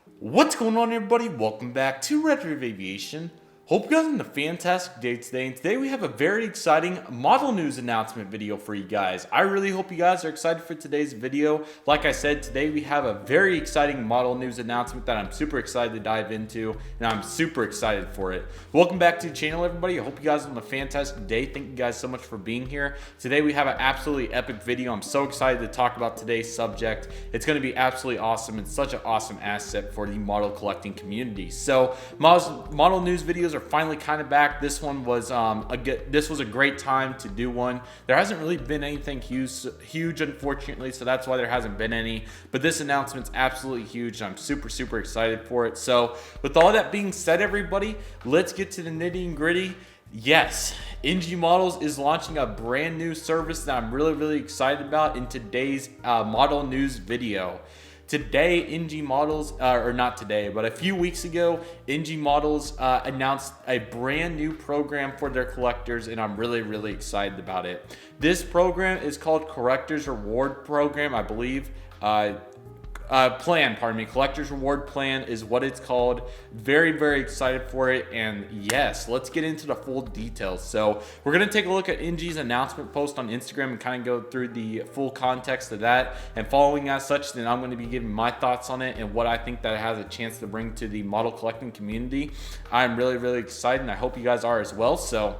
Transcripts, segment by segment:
What's going on, everybody? Welcome back to Redriveraviation. Hope you guys are having a fantastic day today, and today we have a very exciting model news announcement video for you guys. I really hope you guys are excited for today's video. Like I said, today we have a very exciting model news announcement that I'm super excited to dive into, and I'm super excited for it. Welcome back to the channel, everybody. I hope you guys are having a fantastic day. Thank you guys so much for being here. Today we have an absolutely epic video. I'm so excited to talk about today's subject. It's going to be absolutely awesome and such an awesome asset for the model collecting community. So model news videos are finally kind of back. This one was this was a great time to do one. There hasn't really been anything huge unfortunately, so that's why there hasn't been any, but this announcement's absolutely huge. I'm super excited for it. So with all that being said, everybody, let's get to the nitty and gritty. Yes, NG Models is launching a brand new service that I'm really excited about in today's model news video. Today, NG Models, or not today, but a few weeks ago, NG Models announced a brand new program for their collectors, and I'm really excited about it. This program is called Collectors Reward Program, I believe. Collectors Reward Plan is what it's called. Very excited for it, and yes, let's get into the full details. So we're gonna take a look at NG's announcement post on Instagram and kind of go through the full context of that, and following as such, then I'm going to be giving my thoughts on it and what I think that it has a chance to bring to the model collecting community. I'm really excited, and I hope you guys are as well. So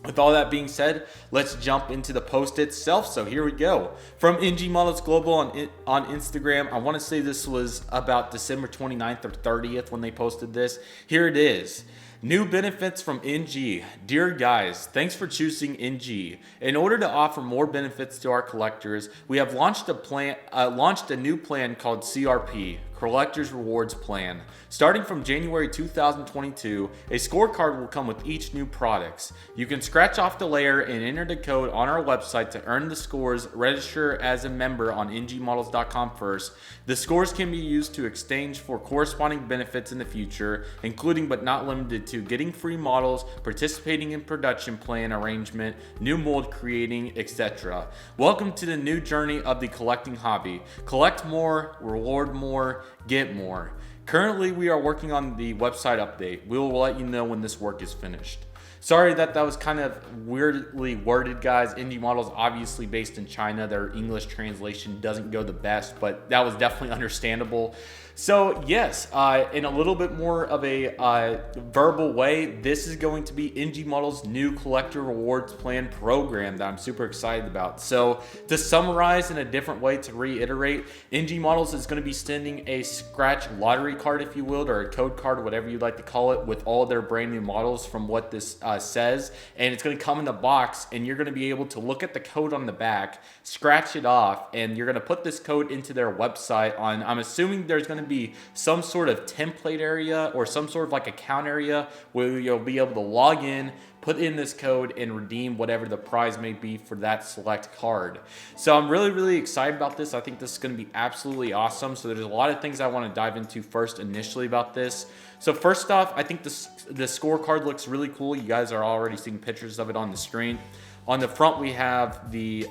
with all that being said, let's jump into the post itself. So here we go. From NG Models Global on Instagram, I want to say this was about December 29th or 30th when they posted this. Here it is. New benefits from NG. Dear guys, thanks for choosing NG. In order to offer more benefits to our collectors, we have launched a new plan called CRP, Collectors Rewards Plan. Starting from January 2022, a scorecard will come with each new products. You can scratch off the layer and enter the code on our website to earn the scores. Register as a member on ngmodels.com first. The scores can be used to exchange for corresponding benefits in the future, including but not limited to getting free models, participating in production plan arrangement, new mold creating, etc. Welcome to the new journey of the collecting hobby. Collect more, reward more, get more. Currently, we are working on the website update. We will let you know when this work is finished. Sorry that was kind of weirdly worded, guys. NG Models obviously based in China. Their English translation doesn't go the best, but that was definitely understandable. So yes, in a little bit more of a verbal way, this is going to be NG Models' new Collector Rewards Plan program that I'm super excited about. So to summarize in a different way, to reiterate, NG Models is going to be sending a scratch lottery card, if you will, or a code card, whatever you'd like to call it, with all their brand new models from what this says. And it's going to come in the box, and you're going to be able to look at the code on the back, scratch it off, and you're going to put this code into their website on, I'm assuming there's going to be some sort of template area or some sort of like account area where you'll be able to log in, put in this code, and redeem whatever the prize may be for that select card. So I'm really excited about this. I think this is going to be absolutely awesome. So there's a lot of things I want to dive into first initially about this. So first off, I think the scorecard looks really cool. You guys are already seeing pictures of it on the screen. On the front, we have the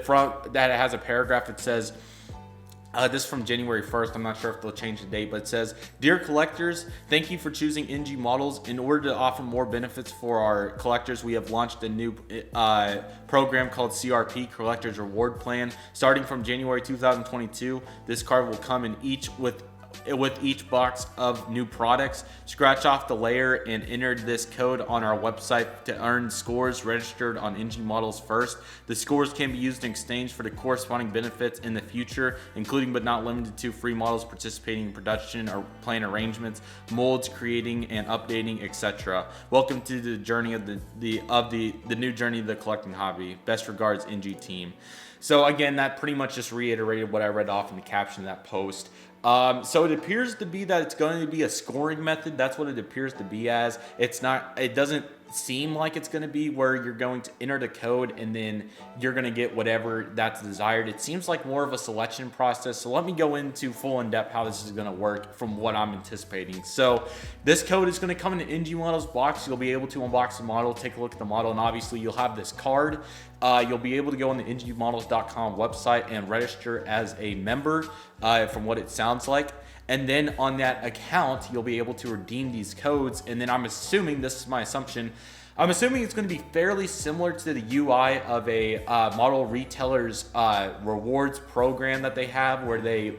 front that has a paragraph that says, this is from January 1st. I'm not sure if they'll change the date, but it says, Dear collectors, thank you for choosing NG Models. In order to offer more benefits for our collectors, we have launched a new program called CRP, Collectors Reward Plan. Starting from January 2022, this card will come in with each box of new products. Scratch off the layer and enter this code on our website to earn scores registered on NG Models first. The scores can be used in exchange for the corresponding benefits in the future, including but not limited to free models, participating in production or plan arrangements, molds creating and updating, etc. Welcome to the journey of the new journey of the collecting hobby. Best regards, NG team. So again, that pretty much just reiterated what I read off in the caption of that post. So it appears to be that it's going to be a scoring method. That's what it appears to be as. It doesn't seem like it's going to be where you're going to enter the code and then you're going to get whatever that's desired. It seems like more of a selection process. So let me go into full in depth how this is going to work from what I'm anticipating. So this code is going to come in the NG Models box. You'll be able to unbox the model, take a look at the model, and obviously you'll have this card. You'll be able to go on the ngmodels.com website and register as a member from what it sounds like. and then on that account you'll be able to redeem these codes. And then I'm assuming, this is my assumption, I'm assuming it's going to be fairly similar to the UI of a model retailer's rewards program that they have, where they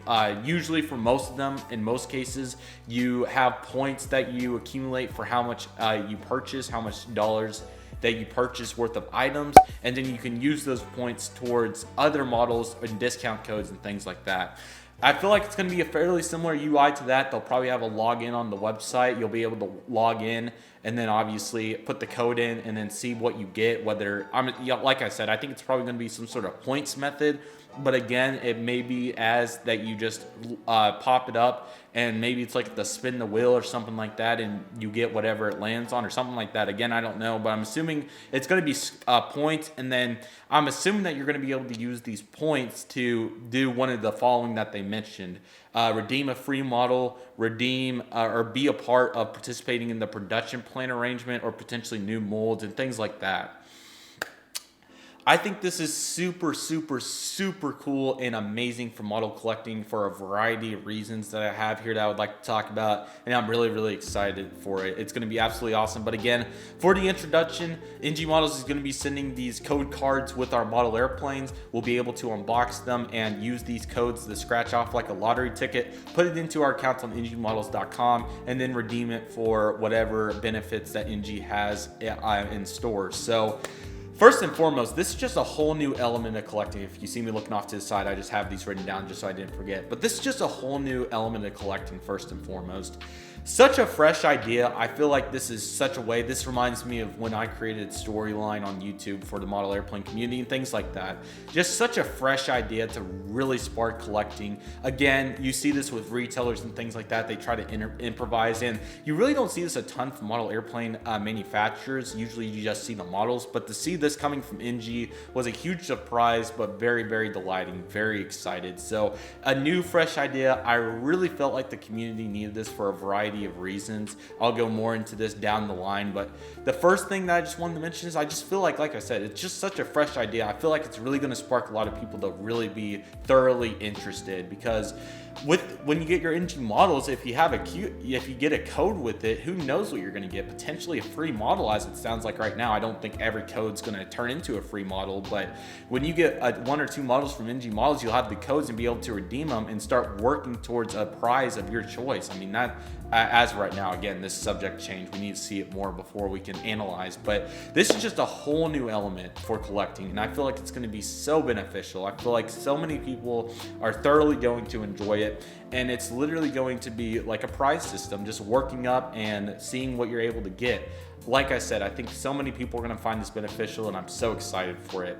usually, for most of them, in most cases, you have points that you accumulate for how much you purchase, how much dollars that you purchase worth of items, and then you can use those points towards other models and discount codes and things like that. I feel like it's going to be a fairly similar UI to that. They'll probably have a login on the website. You'll be able to log in and then obviously put the code in and then see what you get. Whether, like I said, I think it's probably going to be some sort of points method. But again, it may be as that you just pop it up, and maybe it's like the spin the wheel or something like that, and you get whatever it lands on or something like that. Again, I don't know, but I'm assuming it's going to be points, and then I'm assuming that you're going to be able to use these points to do one of the following that they mentioned. Redeem a free model, redeem or be a part of participating in the production plan arrangement, or potentially new molds and things like that. I think this is super, super, super cool and amazing for model collecting for a variety of reasons that I have here that I would like to talk about, and I'm really, really excited for it. It's going to be absolutely awesome. But again, for the introduction, NG Models is going to be sending these code cards with our model airplanes. We'll be able to unbox them and use these codes to scratch off like a lottery ticket, put it into our account on ngmodels.com, and then redeem it for whatever benefits that NG has in store. So first and foremost, this is just a whole new element of collecting. If you see me looking off to the side, I just have these written down just so I didn't forget. But this is just a whole new element of collecting, first and foremost. Such a fresh idea. I feel like this is such a way. This reminds me of when I created Storyline on YouTube for the model airplane community and things like that. Just such a fresh idea to really spark collecting. Again, you see this with retailers and things like that. They try to improvise, and you really don't see this a ton from model airplane manufacturers. Usually you just see the models, but to see this coming from NG was a huge surprise, but very, very delighting, very excited. So a new, fresh idea. I really felt like the community needed this for a variety of reasons. I'll go more into this down the line, but the first thing that I just wanted to mention is I just feel like I said, it's just such a fresh idea. I feel like it's really going to spark a lot of people to really be thoroughly interested, because when you get your NG models, if you get a code with it, who knows what you're going to get? Potentially a free model, as it sounds like right now. I don't think every code's going to turn into a free model, but when you get one or two models from NG Models, you'll have the codes and be able to redeem them and start working towards a prize of your choice. I mean, that, as right now, again, this subject change, we need to see it more before we can analyze, but this is just a whole new element for collecting, and I feel like it's going to be so beneficial. I feel like so many people are thoroughly going to enjoy it, and it's literally going to be like a prize system, just working up and seeing what you're able to get. Like I said, I think so many people are going to find this beneficial, and I'm so excited for it.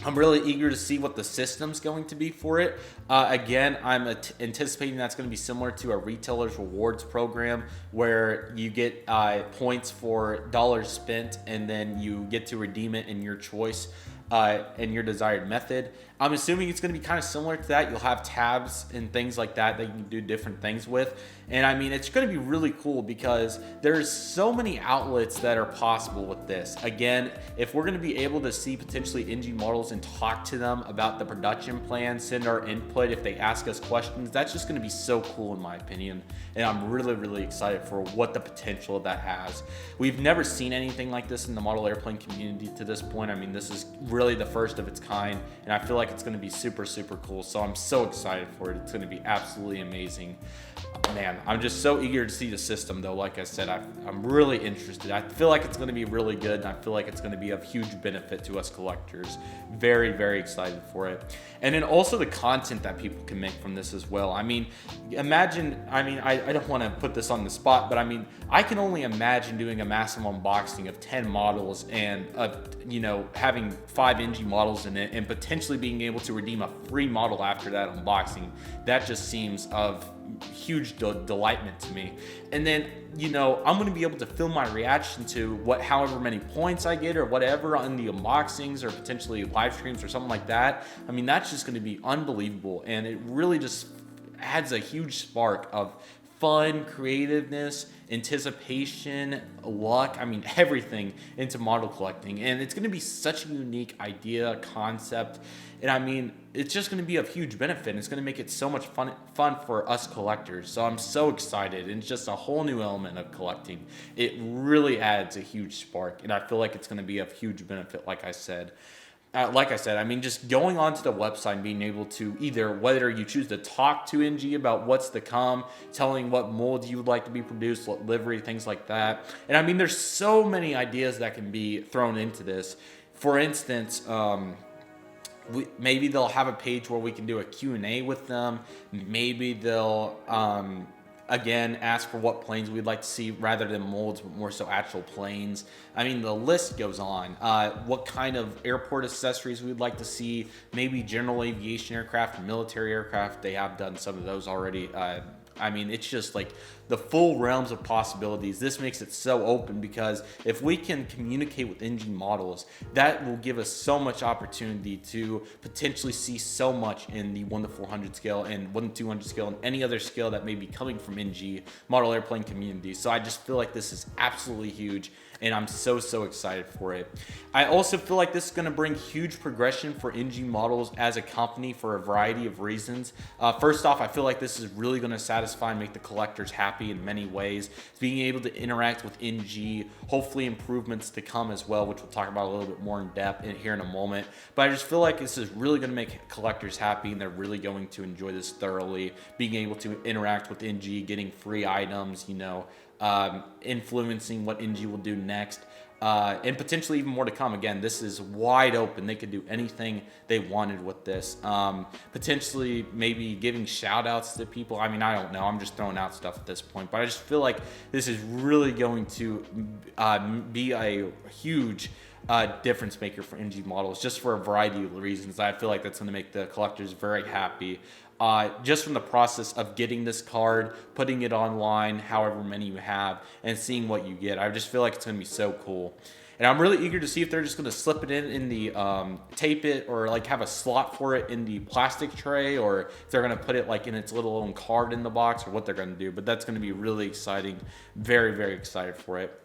I'm really eager to see what the system's going to be for it. Again, I'm anticipating that's going to be similar to a retailer's rewards program, where you get points for dollars spent, and then you get to redeem it in your choice, in your desired method. I'm assuming it's going to be kind of similar to that. You'll have tabs and things like that that you can do different things with. And I mean, it's going to be really cool because there's so many outlets that are possible with this. Again, if we're going to be able to see potentially NG Models and talk to them about the production plan, send our input if they ask us questions, that's just going to be so cool in my opinion. And I'm really, really excited for what the potential of that has. We've never seen anything like this in the model airplane community to this point. I mean, this is really the first of its kind, and I feel like it's going to be super, super cool. So I'm so excited for it. It's going to be absolutely amazing. Man, I'm just so eager to see the system though. Like I said, I'm really interested. I feel like it's going to be really good, and I feel like it's going to be of huge benefit to us collectors. Very, very excited for it. And then also the content that people can make from this as well. I mean, imagine, I don't want to put this on the spot, but I mean, I can only imagine doing a massive unboxing of 10 models and having 5 NG models in it, and potentially being able to redeem a free model after that unboxing. That just seems of huge delightment to me. And then I'm going to be able to film my reaction to however many points I get or whatever on the unboxings, or potentially live streams or something like that. I mean, that's just going to be unbelievable, and it really just adds a huge spark of fun, creativeness, anticipation, luck, I mean everything into model collecting. And it's going to be such a unique idea, concept, and I mean it's just going to be of huge benefit, and it's going to make it so much fun for us collectors. So I'm so excited, and it's just a whole new element of collecting. It really adds a huge spark, and I feel like it's going to be of huge benefit. Like I said, I mean, just going onto the website and being able to either, whether you choose to talk to NG about what's to come, telling what molds you would like to be produced, what livery, things like that. And I mean, there's so many ideas that can be thrown into this. For instance, maybe they'll have a page where we can do a Q&A with them. Maybe they'll again ask for what planes we'd like to see rather than molds, but more so actual planes. I mean, the list goes on. What kind of airport accessories we'd like to see, maybe general aviation aircraft, military aircraft. They have done some of those already. I mean, it's just like the full realms of possibilities. This makes it so open, because if we can communicate with NG models, that will give us so much opportunity to potentially see so much in the 1:400 scale and 1:200 scale and any other scale that may be coming from NG model airplane community. So I just feel like this is absolutely huge, and I'm so excited for it. I also feel like this is going to bring huge progression for NG models as a company for a variety of reasons. First off, I feel like this is really going to satisfy and make the collectors happy in many ways. Being able to interact with NG, hopefully improvements to come as well, which we'll talk about a little bit more in depth here in a moment. But I just feel like this is really going to make collectors happy, and they're really going to enjoy this thoroughly. Being able to interact with NG, getting free items, you know, influencing what NG will do next, and potentially even more to come. Again, this is wide open. They could do anything they wanted with this. Potentially maybe giving shout outs to people. I mean, I don't know. I'm just throwing out stuff at this point, but I just feel like this is really going to be a huge difference maker for NG models, just for a variety of reasons. I feel like that's going to make the collectors very happy. Just from the process of getting this card, putting it online, however many you have, and seeing what you get. I just feel like it's going to be so cool. And I'm really eager to see if they're just going to slip it in the, tape it, or like have a slot for it in the plastic tray, or if they're going to put it like in its little own card in the box, or what they're going to do. But that's going to be really exciting. Very excited for it.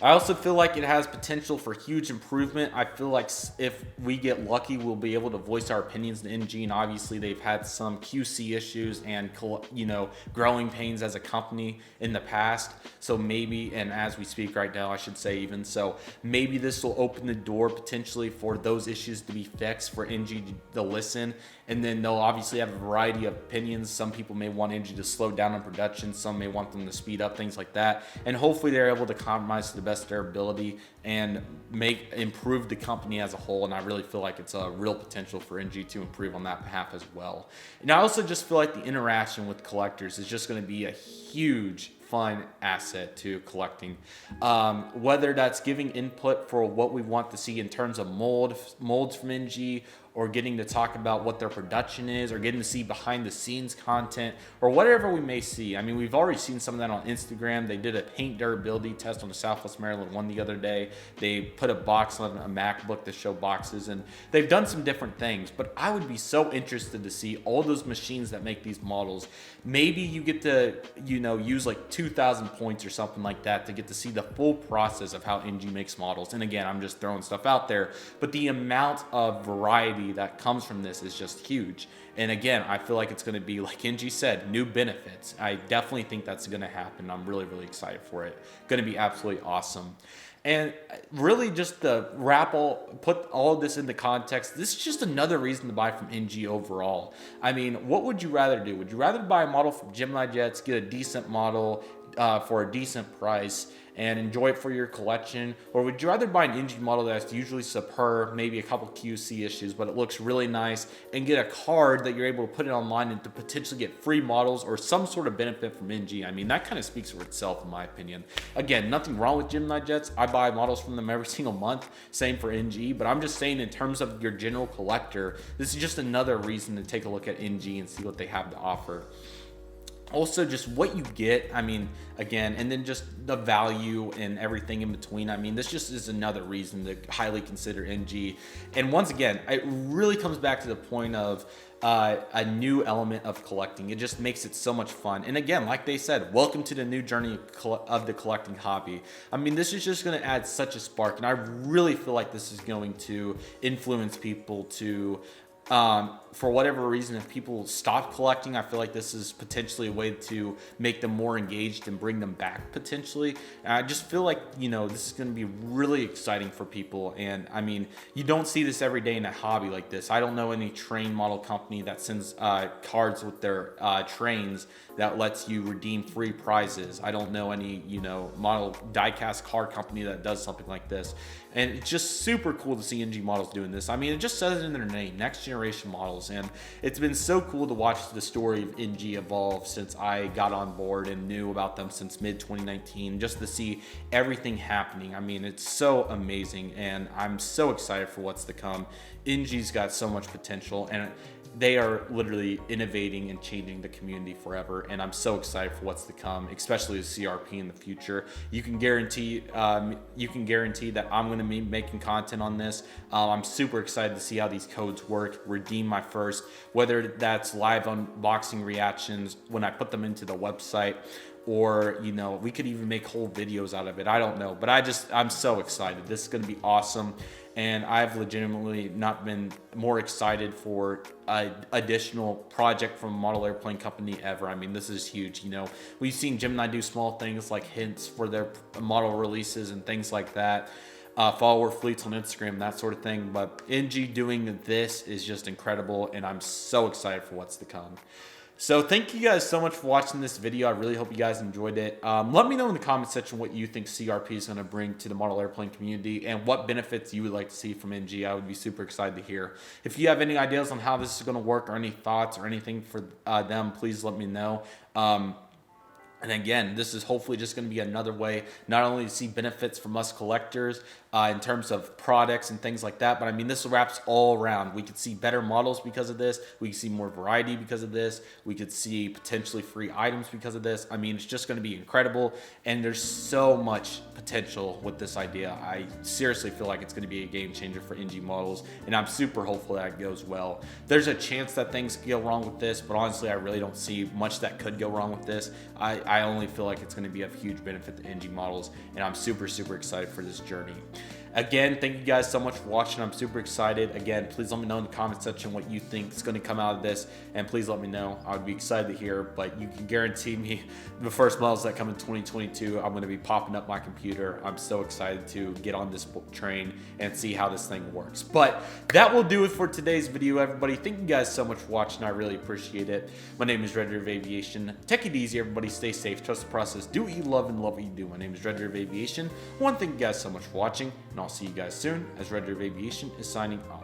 I also feel like it has potential for huge improvement. I feel like if we get lucky, we'll be able to voice our opinions to NG, and obviously they've had some QC issues and, you know, growing pains as a company in the past. So maybe, and as we speak right now, I should say even, so maybe this will open the door potentially for those issues to be fixed, for NG to listen. And then they'll obviously have a variety of opinions. Some people may want NG to slow down on production. Some may want them to speed up, things like that. And hopefully they're able to compromise to the best of their ability and improve the company as a whole. And I really feel like it's a real potential for NG to improve on that behalf as well. And I also just feel like the interaction with collectors is just going to be a huge fun asset to collecting, whether that's giving input for what we want to see in terms of molds from NG, or getting to talk about what their production is, or getting to see behind the scenes content, or whatever we may see. I mean, we've already seen some of that on Instagram. They did a paint durability test on the Southwest Maryland one the other day. They put a box on a MacBook to show boxes, and they've done some different things. But I would be so interested to see all those machines that make these models. Maybe you get to, you know, use like 2,000 points or something like that to get to see the full process of how NG makes models. And again, I'm just throwing stuff out there, but the amount of variety that comes from this is just huge. And again, I feel like it's going to be, like NG said, new benefits. I definitely think that's going to happen. I'm really excited for it. Going to be absolutely awesome. And really, just to put all of this into context, this is just another reason to buy from NG overall. I mean, what would you rather do? Would you rather buy a model from Gemini Jets, get a decent model for a decent price, and enjoy it for your collection? Or would you rather buy an NG model that's usually superb, maybe a couple QC issues, but it looks really nice, and get a card that you're able to put it online and to potentially get free models or some sort of benefit from NG? I mean, that kind of speaks for itself, in my opinion. Again, nothing wrong with Gemini Jets. I buy models from them every single month. Same for NG. But I'm just saying, in terms of your general collector, this is just another reason to take a look at NG and see what they have to offer. Also, just what you get, I mean, again, and then just the value and everything in between. I mean, this just is another reason to highly consider NG. And once again, it really comes back to the point of, a new element of collecting. It just makes it so much fun. And again, like they said, welcome to the new journey of the collecting hobby. I mean, this is just going to add such a spark, and I really feel like this is going to influence people to for whatever reason, if people stop collecting, I feel like this is potentially a way to make them more engaged and bring them back potentially. And I just feel like, you know, this is going to be really exciting for people. And I mean, you don't see this every day in a hobby like this. I don't know any train model company that sends cards with their trains that lets you redeem free prizes. I don't know any, you know, model diecast card company that does something like this. And it's just super cool to see NG Models doing this. I mean, it just says it in their name, next generation models. And it's been so cool to watch the story of NG evolve since I got on board and knew about them since mid 2019, just to see everything happening. I mean, it's so amazing, and I'm so excited for what's to come. NG's got so much potential, and they are literally innovating and changing the community forever, and I'm so excited for what's to come, especially with CRP in the future. You can guarantee that I'm going to be making content on this. I'm super excited to see how these codes work, redeem my first, whether that's live unboxing reactions when I put them into the website, or, you know, we could even make whole videos out of it. I don't know, but I'm so excited. This is going to be awesome. And I've legitimately not been more excited for an additional project from a model airplane company ever. I mean, this is huge. You know, we've seen Gemini do small things like hints for their model releases and things like that. Follower fleets on Instagram, that sort of thing. But NG doing this is just incredible, and I'm so excited for what's to come. So thank you guys so much for watching this video. I really hope you guys enjoyed it. Let me know in the comment section what you think CRP is going to bring to the model airplane community and what benefits you would like to see from NG. I would be super excited to hear. If you have any ideas on how this is going to work or any thoughts or anything for them, please let me know. And again, this is hopefully just going to be another way not only to see benefits from us collectors in terms of products and things like that, but I mean, this wraps all around. We could see better models because of this. We could see more variety because of this. We could see potentially free items because of this. I mean, it's just going to be incredible, and there's so much potential with this idea. I seriously feel like it's going to be a game changer for NG Models, and I'm super hopeful that it goes well. There's a chance that things could go wrong with this, but honestly, I really don't see much that could go wrong with this. I only feel like it's going to be of huge benefit to NG Models, and I'm super excited for this journey. Again, thank you guys so much for watching. I'm super excited. Again, please let me know in the comment section what you think is going to come out of this, and please let me know. I would be excited to hear, but you can guarantee me the first models that come in 2022, I'm going to be popping up my computer. I'm so excited to get on this train and see how this thing works. But that will do it for today's video, everybody. Thank you guys so much for watching. I really appreciate it. My name is Redriveraviation. Take it easy, everybody. Stay safe. Trust the process. Do what you love and love what you do. My name is Redriveraviation. Thank you guys so much for watching, and I'll see you guys soon as Redriveraviation is signing off.